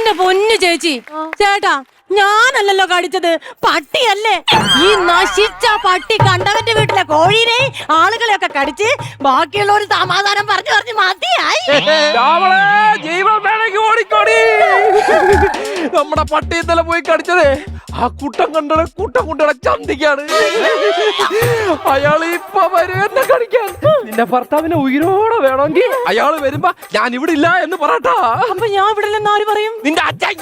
എന്റെ പൊന്നു ചേച്ചി, ചേട്ടാ ഞാനല്ലല്ലോ കടിച്ചത്, പട്ടിയല്ലേ. ഈ നശിച്ച പട്ടി കണ്ടവന്റെ വീട്ടിലെ കോഴീനെ ആളുകളെയൊക്കെ കടിച്ച് ബാക്കിയുള്ളവര് സമാധാനം പറഞ്ഞു പറഞ്ഞു മതിയായി. നമ്മുടെ പട്ടി ഇന്നലെ പോയി കടിച്ചതേ ആ കൂട്ടം കൊണ്ടുള്ള ചന്തിക്കാണ്. അയാൾ ഇപ്പൊ വരും എന്നെ കടിക്കാൻ. നിന്റെ ഭർത്താവിനെ ഉയിരോടെ വേണമെങ്കിൽ അയാൾ വരുമ്പോ ഞാൻ ഇവിടെ ഇല്ല എന്ന് പറയട്ടാ. അപ്പൊ ഞാൻ ഇവിടെ നിന്ന് ആര് പറയും? നിന്റെ അച്ഛൻ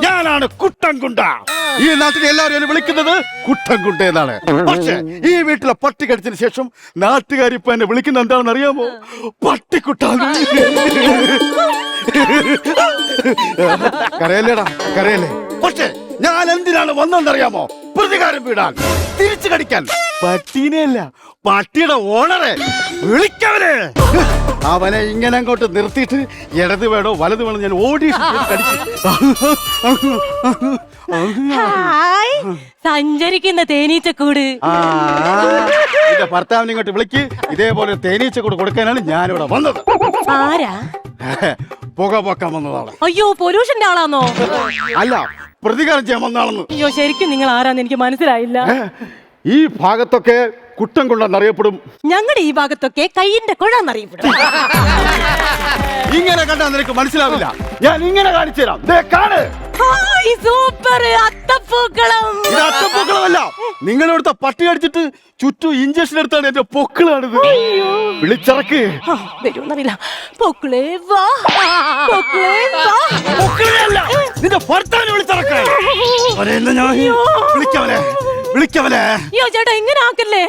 ഞാനാണ് കുട്ടൻകുണ്ട. ഈ നാട്ടിൽ എല്ലാവരും എന്നെ വിളിക്കുന്നത് കുട്ടൻകുണ്ട എന്നാണ്. പക്ഷെ ഈ വീട്ടിലെ പട്ടി കടിച്ചതിന് ശേഷം നാട്ടുകാർ ഇപ്പൊ എന്നെ വിളിക്കുന്നത് എന്താണെന്ന് അറിയാമോ? പട്ടിക്കുട്ടാന്ന്. കരയല്ലേടാ, കരയല്ലേ. പക്ഷെ ഞാൻ എന്തിനാണ് വന്നതെന്നറിയാമോ? പ്രതികാരം വീടാൻ, തിരിച്ചു കടിക്കാൻ. പട്ടീനെയല്ല, പട്ടിയുടെ ഓണറെ വിളിക്കവനെ. അവനെ ഇങ്ങനെ അങ്ങോട്ട് നിർത്തിയിട്ട് ഇടത് വേണോ വലത് വേണോ ഞാൻ ഓടി സഞ്ചരിക്കുന്ന തേനീച്ചക്കൂട്. എന്റെ ഭർത്താവിനെ ഇങ്ങോട്ട് വിളിക്ക്. ഇതേപോലെ തേനീച്ചക്കൂട് കൊടുക്കാനാണ് ഞാനിവിടെ വന്നത്. ആരാ? പുക പൊക്കാൻ വന്നതാണ്. അയ്യോ, പൊല്യൂഷന്റെ ആളാണോ? അല്ല, പ്രതികാരം ചെയ്യാൻ വന്നതാണെന്ന്. അയ്യോ, ശരിക്കും നിങ്ങൾ ആരാന്ന് എനിക്ക് മനസ്സിലായില്ല. ഈ ഭാഗത്തൊക്കെ കുട്ടം കൊണ്ടെന്നറിയപ്പെടും. ഞങ്ങളുടെ ഈ ഭാഗത്തൊക്കെ കൈയിന്റെ കുഴന്നറിയപ്പെടും. ഇങ്ങനെ കണ്ടാൽ നിനക്ക് മനസ്സിലാവില്ല. ഞാൻ ഇങ്ങനെ കാണിച്ചു തരാം. സൂപ്പർ അത്തപ്പൂക്കളം. ഇത് അത്തപ്പൂക്കളമല്ല, നിങ്ങളിവിടുത്തെ പട്ടി കടിച്ചിട്ട് ചുറ്റും ഇഞ്ചക്ഷൻ എടുത്താണ് എന്റെ പൊക്കിളാണിത്. വിളിച്ചിറക്ക്. വരുമെന്നറിയില്ല. പൊക്കിളേ വാ, പൊക്കിളേ വാ. പൊക്കിളല്ല, നിന്റെ ഭർത്താവിനെ വിളിച്ചിറക്ക്. വിളിക്കവനെ, വിളിക്കവനെ. അയ്യോ ചേട്ടാ, ഇങ്ങനെ ആക്കല്ലേ.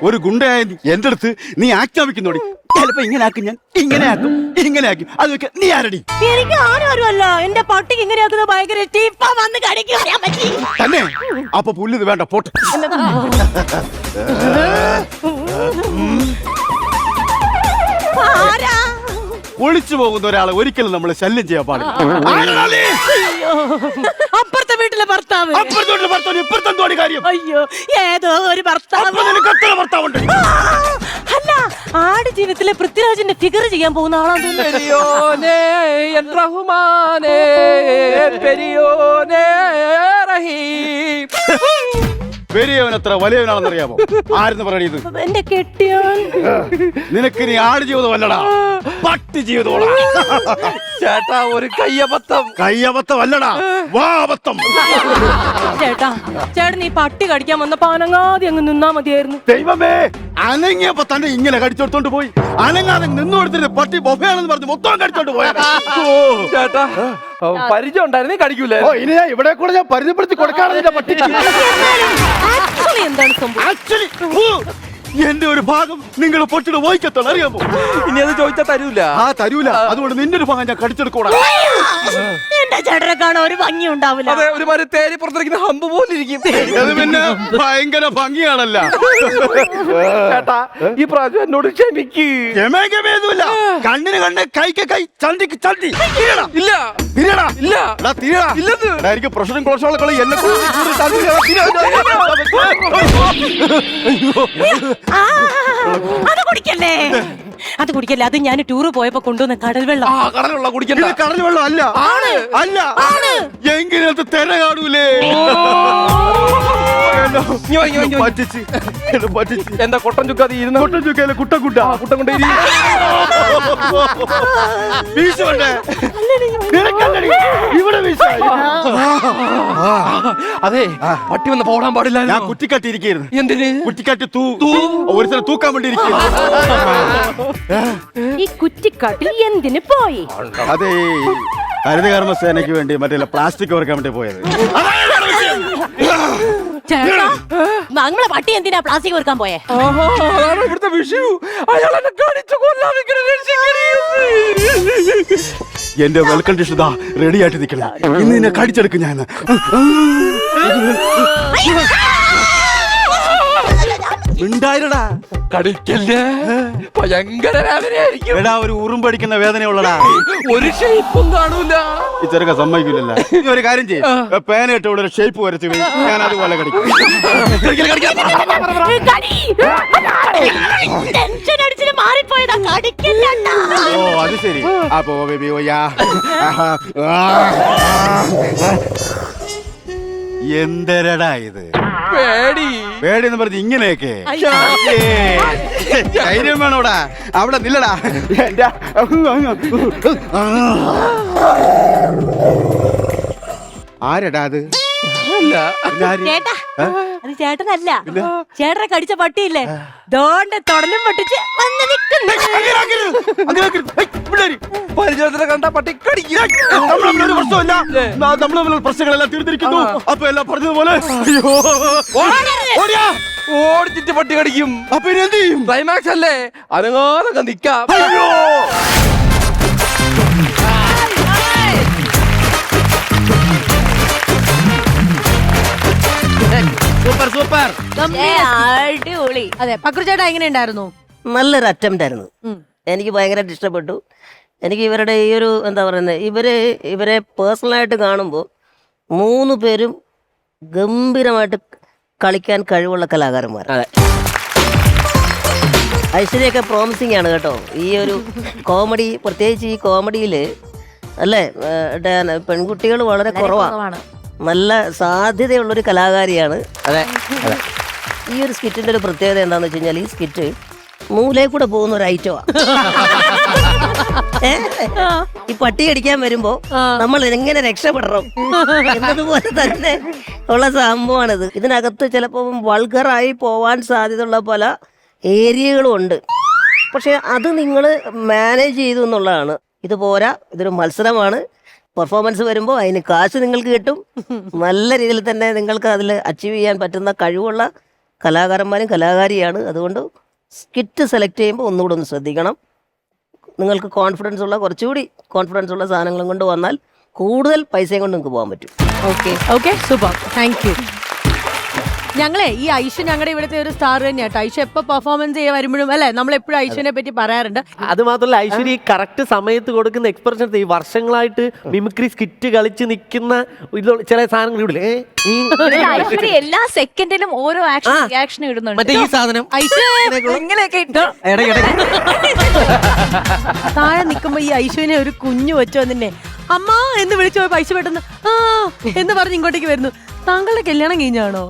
ഒരു ഗുണ്ടയായ എന്റെ അടുത്ത് നീ ആജ്ഞാപിക്കുന്നോടി. ചിലപ്പോ ഇങ്ങനെ ആക്കും, ഞാൻ ഇങ്ങനെ ആക്കും, ഇങ്ങനെ ആക്കും. അതൊക്കെ നീ ആരടി? എനിക്ക് ആരും അല്ല. എന്റെ പട്ടിക്ക് ഇങ്ങനെ ആക്കുന്നത് ഭയങ്കര വന്ന് കടിക്കും. തന്നെ അപ്പൊ പുല്ലിത് വേണ്ട, പോട്ട്. ആരാ? ഒളിച്ചു പോകുന്ന ഒരാളെ ഒരിക്കലും നമ്മൾ ശല്യം ചെയ്യാൻ പാടില്ല. അപ്പുറത്തെ വീട്ടിലെ ഭർത്താവ്. അപ്പുറത്തെ ഭർത്താവ് ഇപ്പുറത്തെ കാര്യം. അയ്യോ, ഏതോ ഒരു ഭർത്താവ്. ഭർത്താവുണ്ട്. അല്ല, ആട് ജീവിതത്തിലെ പൃഥ്വിരാജിന്റെ ഫിഗർ ചെയ്യാൻ പോകുന്ന ആളാണ്. പെരിയവനത്ര വലിയവനാണെന്നറിയാമോ? ആരെന്ന് പറയണത്? എന്റെ കെട്ടിയോൻ. നിനക്ക് നീ ആട് ജീവിതമല്ലടാ, പട്ടി ജീവിതമാണോ? ചേട്ടാ, ഒരു കയ്യബദ്ധം. കയ്യബദ്ധമല്ലടാ, വാബദ്ധം. ചേട്ടാ, ചേട്ടൻ ഈ പട്ടി കടിക്കാൻ വന്നപ്പോ അനങ്ങാതെ അങ്ങ് നിന്നാ മതിയായിരുന്നു. ദൈവമേ, അനങ്ങിയപ്പോ തന്നെ ഇങ്ങനെ കടിച്ചെടുത്തോണ്ട് പോയി. അനങ്ങാതെ നിന്നു കൊടുത്തിട്ട് പട്ടി ബൊഫയാണെന്ന് പറഞ്ഞ് മൊത്തം കടിച്ചോണ്ട് പോയ. ചേട്ടാ, പരിചയം ഉണ്ടായിരുന്നേ കടിക്കൂലേ. ഇനി ഞാൻ ഇവിടെ കൂടെ ഞാൻ പരിചയപ്പെടുത്തി കൊടുക്കാറില്ല പട്ടി. എന്താണ് സംഭവം? എന്റെ ഒരു ഭാഗം നിങ്ങൾ പൊട്ടിട്ട് പോയിക്കത്തോളൂ, അറിയാമോ? ഇനി അത് ചോദിച്ചാ തരൂല. തരൂല. അതുകൊണ്ട് നിന്റെ ഒരു ഭാഗം ഞാൻ കടിച്ചെടുക്കൂടാ. എന്റെ ചേട്ടനെ കാണാൻ ഒരു ഭംഗി ഉണ്ടാവില്ല. അതെ, ഒരു മാതിരി തേരി പുറത്തിരിക്കുന്ന ഹമ്പ് പോലെ ഇരിക്കും. അത് പിന്നെ ഭയങ്കര ഭംഗിയാണല്ല. ചേട്ടാ, ഈ പ്രാവശ്യം എന്നോട് ക്ഷമിക്ക്. ക്ഷമയൊന്നുമില്ല. കണ്ണിന് കണ്ണ്, കൈക്ക് കൈ, ചന്തിക്ക് ചന്തി. ഇല്ല, എനിക്ക് പ്രശ്നം കൊളസ്ട്രോളൊക്കെ എന്നെ അത് കുടിക്കല്ലേ, അത് കുടിക്കല്ലേ. അത് ഞാൻ ടൂറ് പോയപ്പോ കൊണ്ടുവന്ന കടൽ വെള്ളം. കടലുള്ള കുടിക്കണ്ട. കടൽ വെള്ളം അല്ല, അല്ല. എങ്കിലത് തെര കാണൂലേ. എന്താ കൊട്ടൻ ചുക്കാതി ഇരുന്ന? കൊട്ടൻ ചുക്കയിലെ കുട്ടൻകുട്ട, കുട്ടൻ കൊണ്ട് ഇവിടെ അതെ, പട്ടി വന്ന് പോടാൻ പാടില്ല. ഞാൻ കുറ്റിക്കാട്ടിയിരിക്കുന്നു. എന്തിന്? കുറ്റിക്കാട്ടി ഒരു സ്ഥലം തൂക്കാൻ വേണ്ടി ഇരിക്കുന്നു. ഈ കുറ്റിക്കാട്ടിൽ എന്തിന് പോയി? അതെ, ഹരിതകർമ്മസേനയ്ക്ക് വേണ്ടി മറ്റേ പ്ലാസ്റ്റിക് ഓർക്കാൻ വേണ്ടി പോയത്. ചേട്ടാ, ഞങ്ങളെ പട്ടി എന്തിനാ പ്ലാസ്റ്റിക് വെറുക്കാൻ പോയേ? ഇവിടുത്തെ വിഷു. അയാൾ എന്നെ കാണിച്ചു കൊല്ലാൻ. എന്റെ വെൽ കണ്ടീഷൻ റെഡി ആയിട്ട് നിൽക്കണം. ഇന്ന് നിന്നെ കടിച്ചെടുക്കും ഞാൻ. ഉണ്ടായിരടാ. കടിക്കല്ലേ, ഭയങ്കര വേദനയായിരിക്കും. എടാ ഒരു ഉറുമ്പടിക്കുന്ന വേദനയുള്ളടാ. ഒരു ഷേപ്പും കാണൂല. ഈ ചെറുക്ക സമ്മതിക്കില്ലല്ലോ. നീ ഒരു കാര്യം ചെയ്യും, പേന ഇട്ട് ഇവിടെ ഒരു ഷേപ്പ് വരച്ച് ഞാൻ അതുപോലെ കടിക്കും. ടെൻഷൻ അടിച്ചിട്ട് മാറിപ്പോയതാ, കടിക്കില്ലട്ടാ. ഓ അത് ശരി. അപ്പോ ബേബി ഓയാ എന്തരടാ ഇത്? പേടി. പേടിയെന്ന് പറഞ്ഞ് ഇങ്ങനെയൊക്കെ ധൈര്യം വേണോടാ. അവിടെ നില്ലടാ. ആരടാ അത്? ചേട്ടാ, അത് ചേട്ടനല്ല, ചേട്ടനെ കടിച്ച പട്ടിയില്ലേ, ദോണ്ട തൊടലും പൊട്ടിച്ച് വന്ന് നിക്കുന്നു. പരിചയത്തിനെ കണ്ട പട്ടി കടിക്കും. ഒരു പ്രശ്നമില്ല, നമ്മൾ തമ്മിലുള്ള പ്രശ്നങ്ങളെല്ലാം തീർത്തിരിക്കുന്നു. അപ്പൊ എല്ലാം പറഞ്ഞതുപോലെ ഓടിച്ചിട്ട് പട്ടി കടിക്കും. അപ്പൊ ഇനി എന്ത് ചെയ്യും? ക്ലൈമാക്സ് അല്ലേ, അനങ്ങാതെ നിക്കാം. Super super. അടിപൊളി. അതെ, പക്രു ചേട്ടാ എങ്ങനെ ഉണ്ടായിരുന്നു? നല്ലൊരു അറ്റംപ്റ്റ് ആയിരുന്നു. എനിക്ക് ഭയങ്കരമായിട്ട് ഇഷ്ടപ്പെട്ടു. എനിക്ക് ഇവരുടെ ഈ ഒരു എന്താ പറയുന്നത്, ഇവരെ പേഴ്സണലായിട്ട് കാണുമ്പോൾ 3 പേരും ഗംഭീരമായിട്ട് കളിക്കാൻ കഴിവുള്ള കലാകാരന്മാർ. ഐശ്വര്യൊക്കെ പ്രോമിസിങ് ആണ് കേട്ടോ. ഈ ഒരു കോമഡി, പ്രത്യേകിച്ച് ഈ കോമഡിയിൽ അല്ലേ, പെൺകുട്ടികൾ വളരെ കുറവാണ്. നല്ല സാധ്യതയുള്ളൊരു കലാകാരിയാണ്. ഈ ഒരു സ്കിറ്റിന്റെ ഒരു പ്രത്യേകത എന്താണെന്ന് വെച്ച് കഴിഞ്ഞാൽ, ഈ സ്കിറ്റ് മൂലയിൽ കൂടെ പോകുന്ന ഒരു ഐറ്റമാണ്. ഈ പട്ടി അടിക്കാൻ വരുമ്പോ നമ്മൾ എങ്ങനെ രക്ഷപ്പെടണം എന്നതുപോലെ തന്നെ ഉള്ള സംഭവമാണിത്. ഇതിനകത്ത് ചിലപ്പോൾ വൾഗറായി പോവാൻ സാധ്യതയുള്ള പല ഏരിയകളും ഉണ്ട്. പക്ഷെ അത് നിങ്ങൾ മാനേജ് ചെയ്തു എന്നുള്ളതാണ്. ഇത് പോരാ, ഇതൊരു മത്സരമാണ്. പെർഫോമൻസ് വരുമ്പോൾ അതിന് കാശ് നിങ്ങൾക്ക് കിട്ടും. നല്ല രീതിയിൽ തന്നെ നിങ്ങൾക്ക് അതിൽ അച്ചീവ് ചെയ്യാൻ പറ്റുന്ന കഴിവുള്ള കലാകാരന്മാരും കലാകാരിയാണ്. അതുകൊണ്ട് സ്കിറ്റ് സെലക്ട് ചെയ്യുമ്പോൾ ഒന്നുകൂടെ ഒന്ന് ശ്രദ്ധിക്കണം. നിങ്ങൾക്ക് കുറച്ചുകൂടി കോൺഫിഡൻസ് ഉള്ള സാധനങ്ങളും കൊണ്ട് വന്നാൽ കൂടുതൽ പൈസയും കൊണ്ട് നിങ്ങൾക്ക് പോകാൻ പറ്റും. Okay super, thank you. ഞങ്ങളെ ഈ ഐഷ ഞങ്ങളുടെ ഇവിടുത്തെ ഒരു സ്റ്റാർ തന്നെയാട്ടോ. ഐഷ എപ്പോ പെർഫോമൻസ് ചെയ്യാൻ വരുമ്പോഴും അല്ലെ, നമ്മളെപ്പോഴും ഐശ്വര്യനെ പറ്റി പറയാറുണ്ട്. അത് മാത്രമല്ല, ഐശ്വര്യ കറക്റ്റ് സമയത്ത് കൊടുക്കുന്ന എക്സ്പ്രഷൻസ്, ഈ വർഷങ്ങളായിട്ട് മിമിക്രി സ്കിറ്റ് കളിച്ച് നിൽക്കുന്ന ചില സാധനങ്ങൾ ഇവിടെ ഐശ്വര്യ എല്ലാ സെക്കൻഡിലും ഓരോ ആക്ഷൻ ഇടുന്നുണ്ട്. മറ്റേ ഈ സാധനം ഐഷ ഇങ്ങനെയൊക്കെ ഇട്ടോ താഴെ നിൽക്കുമ്പോ ഈ ഐശ്വര്യനെ ഒരു കുഞ്ഞു വെച്ചു വന്നിന്നെ അമ്മ എന്ന് വിളിച്ചു പോയപ്പോ ഐശ്വര്യ പെട്ടെന്ന് എന്ന് പറഞ്ഞ് ഇങ്ങോട്ടേക്ക് വരുന്നു. താങ്കളുടെ കല്യാണം കഴിഞ്ഞാണോ?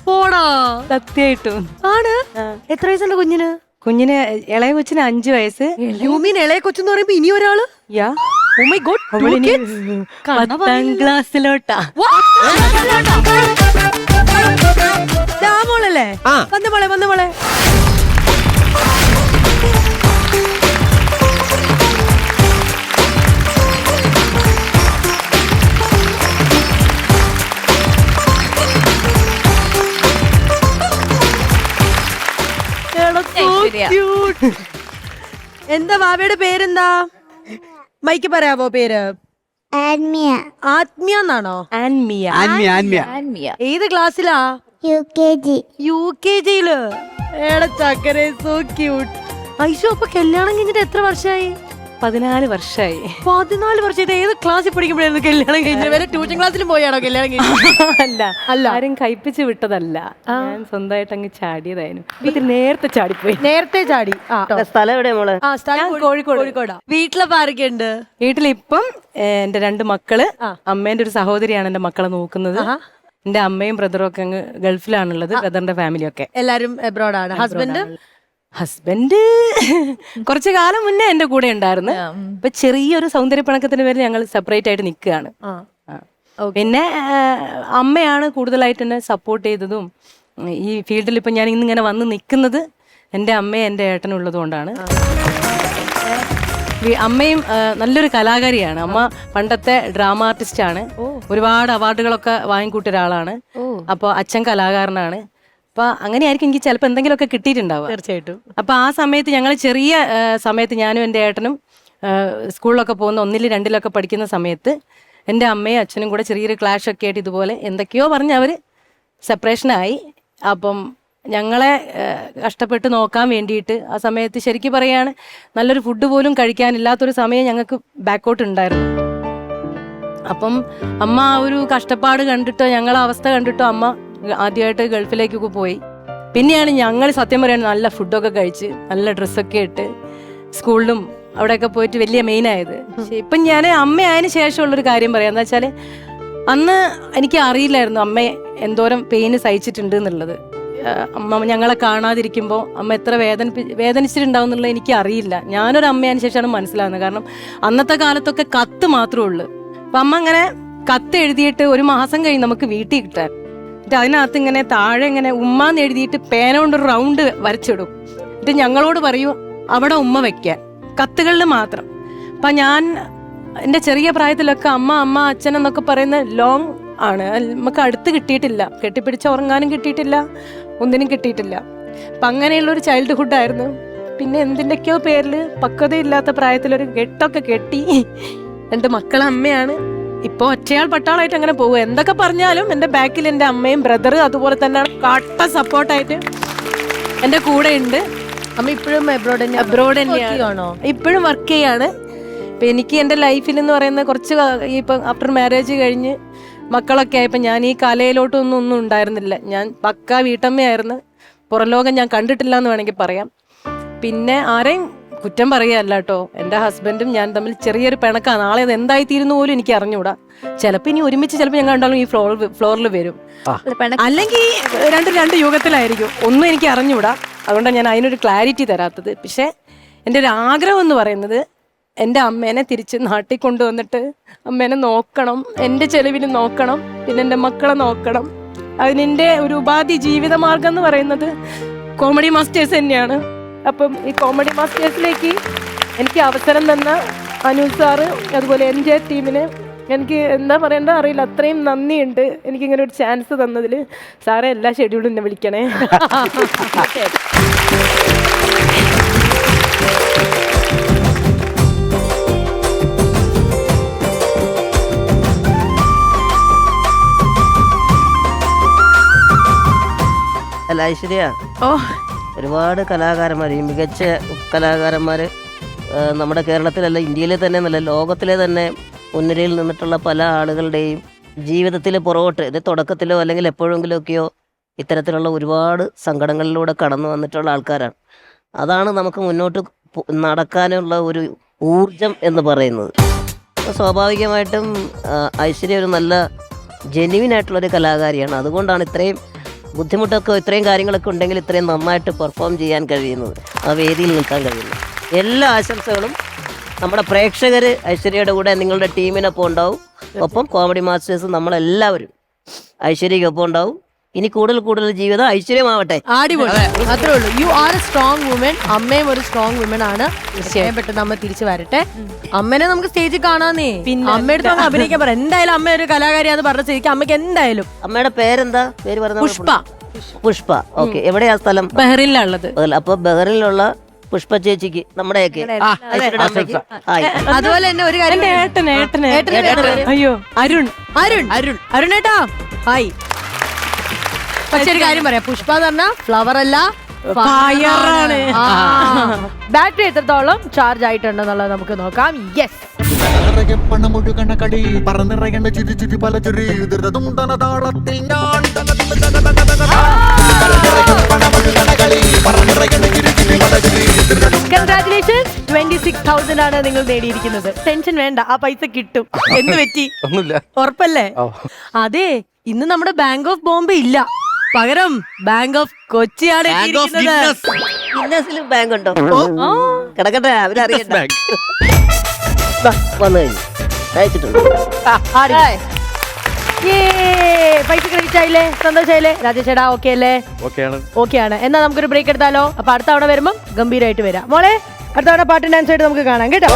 പോടാ, സത്യമായിട്ടും ആണ്. എത്ര വയസ്സുണ്ട് കുഞ്ഞിന്? കുഞ്ഞിന് ഇളയ കൊച്ചിന് 5 വയസ്സ്. യു മീൻ ഇളയ കൊച്ചെന്ന് പറയുമ്പോ ഇനി ഒരാള്? Oh my God, 2 kids? 10ാം ക്ലാസ്സിലോട്ടാ. മോളല്ലേ? വന്ന് മോളെ. എന്താ ബാബയുടെ പേരെന്താ? മൈക്ക് പറയാവോ പേര്? ആത്മിയ എന്നാണോ? ആൻമിയ. ഏത് ക്ലാസ്സിലാ? UKG. ചക്കരെ സോ ക്യൂട്ട്. ഐശോ, അപ്പൊ കല്യാണം കഴിഞ്ഞിട്ട് എത്ര വർഷമായി? 14 വർഷമായി. 14 വർഷം. ഇത് ഏത് ക്ലാസ്സിൽ പഠിക്കുമ്പോഴായിരുന്നു കല്യാണം കഴിഞ്ഞത്? വരെ ട്യൂഷൻ ക്ലാസ്സിലും പോയാണോ കല്യാണം കഴിഞ്ഞത്? അല്ല, ആരും കൈപ്പിച്ച് വിട്ടതല്ല. ഞാൻ സ്വന്തമായിട്ട് അങ്ങ് ചാടിയതായിരുന്നു. നേരത്തെ ചാടിപ്പോയി. നേരത്തെ ചാടി. സ്ഥലം എവിടെയാ മോളെ? കോഴിക്കോട്. വീട്ടിലപ്പോ ആരൊക്കെയുണ്ട്? വീട്ടിലിപ്പം എന്റെ 2 മക്കള്, അമ്മേന്റെ ഒരു സഹോദരിയാണ് എന്റെ മക്കളെ നോക്കുന്നത്. എന്റെ അമ്മയും ബ്രദറും ഒക്കെ അങ്ങ് ഗൾഫിലാണുള്ളത്. ബ്രദറിന്റെ ഫാമിലിയൊക്കെ എല്ലാരും എബ്രോഡാണ്. ഹസ്ബൻഡ് കുറച്ചു കാലം മുന്നേ എന്റെ കൂടെ ഉണ്ടായിരുന്നു. ഇപ്പൊ ചെറിയൊരു സൗന്ദര്യപ്പണക്കത്തിന് പേര് ഞങ്ങൾ സെപ്പറേറ്റ് ആയിട്ട് നിൽക്കുകയാണ്. പിന്നെ അമ്മയാണ് കൂടുതലായിട്ട് എന്നെ സപ്പോർട്ട് ചെയ്തതും. ഈ ഫീൽഡിൽ ഇപ്പൊ ഞാൻ ഇന്നിങ്ങനെ വന്ന് നിൽക്കുന്നത് എൻ്റെ അമ്മയും എൻ്റെ ഏട്ടനും ഉള്ളത് കൊണ്ടാണ്. അമ്മയും നല്ലൊരു കലാകാരിയാണ്. അമ്മ പണ്ടത്തെ ഡ്രാമ ആർട്ടിസ്റ്റ് ആണ്. ഒരുപാട് അവാർഡുകളൊക്കെ വാങ്ങിക്കൂട്ടിയ ഒരാളാണ്. അപ്പോൾ അച്ഛൻ കലാകാരനാണ്. അപ്പൊ അങ്ങനെയായിരിക്കും എനിക്ക് ചിലപ്പോൾ എന്തെങ്കിലുമൊക്കെ കിട്ടിയിട്ടുണ്ടാവുക. തീർച്ചയായിട്ടും. അപ്പൊ ആ സമയത്ത് ഞങ്ങൾ ചെറിയ സമയത്ത് ഞാനും എൻ്റെ ഏട്ടനും സ്കൂളിലൊക്കെ പോകുന്ന 1, 2 പഠിക്കുന്ന സമയത്ത് എൻ്റെ അമ്മയും അച്ഛനും കൂടെ ചെറിയൊരു ക്ലാഷ് ഒക്കെ ആയിട്ട് ഇതുപോലെ എന്തൊക്കെയോ പറഞ്ഞ് അവർ സെപ്പറേഷനായി. അപ്പം ഞങ്ങളെ കഷ്ടപ്പെട്ട് നോക്കാൻ വേണ്ടിയിട്ട് ആ സമയത്ത് ശരിക്കും പറയാണ് നല്ലൊരു ഫുഡ് പോലും കഴിക്കാനില്ലാത്തൊരു സമയം ഞങ്ങൾക്ക് ബാക്കോട്ട് ഉണ്ടായിരുന്നു. അപ്പം അമ്മ ആ ഒരു കഷ്ടപ്പാട് കണ്ടിട്ടോ ഞങ്ങളെ അവസ്ഥ കണ്ടിട്ടോ അമ്മ ആദ്യമായിട്ട് ഗൾഫിലേക്കൊക്കെ പോയി. പിന്നെയാണ് ഞങ്ങൾ സത്യം പറയുന്നത് നല്ല ഫുഡൊക്കെ കഴിച്ച് നല്ല ഡ്രസ്സൊക്കെ ഇട്ട് സ്കൂളിലും അവിടെയൊക്കെ പോയിട്ട് വലിയ മെയിനായത്. ഇപ്പം ഞാൻ അമ്മയായതിനു ശേഷമുള്ളൊരു കാര്യം പറയാം. എന്താ വെച്ചാൽ അന്ന് എനിക്ക് അറിയില്ലായിരുന്നു അമ്മ എന്തോരം പെയിന് സഹിച്ചിട്ടുണ്ട് എന്നുള്ളത്. അമ്മ ഞങ്ങളെ കാണാതിരിക്കുമ്പോൾ അമ്മ എത്ര വേദനിച്ചിട്ടുണ്ടാവും എന്നുള്ളത് എനിക്ക് അറിയില്ല. ഞാനൊരു അമ്മയതിനു ശേഷമാണ് മനസ്സിലാകുന്നത്. കാരണം അന്നത്തെ കാലത്തൊക്കെ കത്ത് മാത്രമേ ഉള്ളൂ. അപ്പം അമ്മ അങ്ങനെ കത്ത് എഴുതിയിട്ട് 1 മാസം കഴിഞ്ഞ് നമുക്ക് വീട്ടിൽ കിട്ടാൻ. എന്നിട്ട് അതിനകത്ത് ഇങ്ങനെ താഴെ ഇങ്ങനെ ഉമ്മാന്ന് എഴുതിയിട്ട് പേന കൊണ്ടൊരു റൗണ്ട് വരച്ചിടും. എന്നിട്ട് ഞങ്ങളോട് പറയൂ അവിടെ ഉമ്മ വെക്കാൻ, കത്തുകളിൽ മാത്രം. അപ്പം ഞാൻ എൻ്റെ ചെറിയ പ്രായത്തിലൊക്കെ അമ്മ അച്ഛൻ എന്നൊക്കെ പറയുന്ന ലോങ് ആണ്. നമുക്ക് അടുത്ത് കിട്ടിയിട്ടില്ല, കെട്ടിപ്പിടിച്ച് ഉറങ്ങാനും കിട്ടിയിട്ടില്ല, ഒന്നിനും കിട്ടിയിട്ടില്ല. അപ്പം അങ്ങനെയുള്ളൊരു ചൈൽഡ്ഹുഡായിരുന്നു. പിന്നെ എന്തിൻ്റെയൊക്കെയോ പേരിൽ പക്വതയില്ലാത്ത പ്രായത്തിലൊരു കെട്ടൊക്കെ കെട്ടി 2 മക്കളെ അമ്മയാണ്. ഇപ്പോൾ ഒറ്റയാൾ പട്ടാളമായിട്ട് അങ്ങനെ പോകുക. എന്തൊക്കെ പറഞ്ഞാലും എൻ്റെ ബാക്കിൽ എൻ്റെ അമ്മയും ബ്രദർ അതുപോലെ തന്നെയാണ് കട്ട സപ്പോർട്ടായിട്ട് എൻ്റെ കൂടെ ഉണ്ട്. അമ്മ ഇപ്പോഴും അബ്രോഡ് തന്നെയാണോ? ഇപ്പോഴും വർക്ക് ചെയ്യാണ്. ഇപ്പം എനിക്ക് എൻ്റെ ലൈഫിൽ എന്ന് പറയുന്ന കുറച്ച് ഇപ്പം ആഫ്റ്റർ മാരേജ് കഴിഞ്ഞ് മക്കളൊക്കെ ആയപ്പോൾ ഞാൻ ഈ കലയിലോട്ടൊന്നും ഉണ്ടായിരുന്നില്ല. ഞാൻ പക്ക വീട്ടമ്മയായിരുന്നു. പുറംലോകം ഞാൻ കണ്ടിട്ടില്ല എന്ന് വേണമെങ്കിൽ പറയാം. പിന്നെ ആരെയും കുറ്റം പറയുകയല്ല കേട്ടോ, എൻ്റെ ഹസ്ബൻഡും ഞാൻ തമ്മിൽ ചെറിയൊരു പിണക്കാണ്. നാളെ അത് എന്തായിത്തീരുന്നു പോലും എനിക്ക് അറിഞ്ഞുകൂടാ. ചിലപ്പോൾ ഇനി ഒരുമിച്ച് ചിലപ്പോൾ ഞങ്ങൾ രണ്ടാളും ഈ ഫ്ലോറിൽ വരും, അല്ലെങ്കിൽ രണ്ട് യുഗത്തിലായിരിക്കും. ഒന്നും എനിക്ക് അറിഞ്ഞുകൂടാ. അതുകൊണ്ടാണ് ഞാൻ അതിനൊരു ക്ലാരിറ്റി തരാത്തത്. പക്ഷേ എൻ്റെ ഒരു ആഗ്രഹം എന്ന് പറയുന്നത് എൻ്റെ അമ്മേനെ തിരിച്ച് നാട്ടിൽ കൊണ്ടുവന്നിട്ട് അമ്മേനെ നോക്കണം, എൻ്റെ ചെലവിൽ നോക്കണം, പിന്നെ എൻ്റെ മക്കളെ നോക്കണം. അതിനെൻ്റെ ഒരു ഉപാധി ജീവിതമാർഗം എന്ന് പറയുന്നത് കോമഡി മാസ്റ്റേഴ്സ് തന്നെയാണ്. അപ്പം ഈ കോമഡി മാസ്റ്റേഴ്സിലേക്ക് എനിക്ക് അവസരം തന്ന അനു സാറ് അതുപോലെ എൻ്റെ ടീമിന് എനിക്ക് എന്താ പറയേണ്ട അറിയില്ല, അത്രയും നന്ദിയുണ്ട് എനിക്കിങ്ങനെ ഒരു ചാൻസ് തന്നതിൽ. സാറെ എല്ലാ ഷെഡ്യൂളും എന്നെ വിളിക്കണേ. അല്ല ഐശ്വര്യ, ഒരുപാട് കലാകാരന്മാർ, ഈ മികച്ച കലാകാരന്മാർ നമ്മുടെ കേരളത്തിലല്ല ഇന്ത്യയിലെ തന്നെ നല്ല ലോകത്തിലെ തന്നെ മുൻനിരയിൽ നിന്നിട്ടുള്ള പല ആളുകളുടെയും ജീവിതത്തിൽ പുറകോട്ട് ഇത് തുടക്കത്തിലോ അല്ലെങ്കിൽ എപ്പോഴെങ്കിലും ഒക്കെയോ ഇത്തരത്തിലുള്ള ഒരുപാട് സങ്കടങ്ങളിലൂടെ കടന്നു വന്നിട്ടുള്ള ആൾക്കാരാണ്. അതാണ് നമുക്ക് മുന്നോട്ട് നടക്കാനുള്ള ഒരു ഊർജം എന്ന് പറയുന്നത്. സ്വാഭാവികമായിട്ടും ഐശ്വര്യ ഒരു നല്ല ജെന്യുവിനായിട്ടുള്ളൊരു കലാകാരിയാണ്. അതുകൊണ്ടാണ് ഇത്രയും ബുദ്ധിമുട്ടൊക്കെ ഇത്രയും കാര്യങ്ങളൊക്കെ ഉണ്ടെങ്കിൽ ഇത്രയും നന്നായിട്ട് പെർഫോം ചെയ്യാൻ കഴിയുന്നത്, ആ വേദിയിൽ നിൽക്കാൻ കഴിയുന്നത്. എല്ലാ ആശംസകളും. നമ്മുടെ പ്രേക്ഷകർ ഐശ്വര്യയുടെ കൂടെ നിങ്ങളുടെ ടീമിനൊപ്പം ഉണ്ടാവും. ഒപ്പം കോമഡി മാസ്റ്റേഴ്സ് നമ്മളെല്ലാവരും ഐശ്വര്യയ്ക്കൊപ്പം ഉണ്ടാവും. ഇനി കൂടുതൽ ജീവിതം ഐശ്വര്യമാവട്ടെ. അടിപൊളി. അത്രേ ഉള്ളൂ. You are a strong woman. അമ്മയും ഒരു സ്ട്രോങ് വുമൻ ആണ്. പെട്ടെന്ന് അമ്മ തിരിച്ചു വരട്ടെ. അമ്മനെ നമുക്ക് സ്റ്റേജിൽ കാണാന്നേ. അമ്മയുടെ അടുത്ത് അഭിനയിക്കാൻ പറ. എന്തായാലും അമ്മ ഒരു കലാകാരിയാന്ന് പറഞ്ഞ സ്ഥിതിക്ക് അമ്മയ്ക്ക് എന്തായാലും. അമ്മയുടെ പേരെന്താ? പേര് പറഞ്ഞ പുഷ്പ. ഓക്കെ. എവിടെയാ സ്ഥലം? ബഹ്റിനിലുള്ളത്. അപ്പൊ ബഹ്റിനിലുള്ള പുഷ്പ ചേച്ചിക്ക് നമ്മുടെയൊക്കെ അതുപോലെ തന്നെ ഒരു കാര്യം, അയ്യോ അരുണേട്ടാ ഹായ്. പക്ഷെ ഒരു കാര്യം പറയാം, പുഷ്പ എന്ന് പറഞ്ഞ ഫ്ലവർ അല്ല, ഫയറാണ്. ബാറ്ററി എത്രത്തോളം ചാർജ് ആയിട്ടുണ്ടെന്നുള്ളത് നമുക്ക് നോക്കാം. യെസ്. പണമൊഴുകണ കളി പറന്നിറയേണ്ട ചുരി ചുരി പല ചുരി ദുരിതം താളത്തിൽ ഞാൻ കൺഗ്രാറ്റുലേഷൻസ്. 26,000 ആണ് നിങ്ങൾ നേടിയിരിക്കുന്നത്. ടെൻഷൻ വേണ്ട, ആ പൈസ കിട്ടും. എന്ന് പറ്റി ഒന്നുമില്ല, ഉറപ്പല്ലേ? അതെ, ഇന്ന് നമ്മുടെ ബാങ്ക് ഓഫ് ബോംബെ ഇല്ല, പകരം ബാങ്ക് ഓഫ് കൊച്ചിയാണ് ഗിന്നസിലും ബാങ്ക് ഉണ്ടോ? കിടക്കട്ടെ, അവരറിയട്ടെ. വന്നു കഴിഞ്ഞു, അയച്ചിട്ടുണ്ട്. പൈസ ക്രെഡിറ്റ് ആയില്ലേ? സന്തോഷായില്ലേ? രാജേഷേടാ ഓക്കെ അല്ലേ? ഓക്കെ ആണ്. എന്നാ നമുക്കൊരു ബ്രേക്ക് എടുത്താലോ? അപ്പൊ അടുത്ത തവണ വരുമ്പം ഗംഭീരമായിട്ട് വരാം. മോളെ, അടുത്ത തവണ പാട്ടും ഡാൻസ് ആയിട്ട് നമുക്ക് കാണാം കേട്ടോ.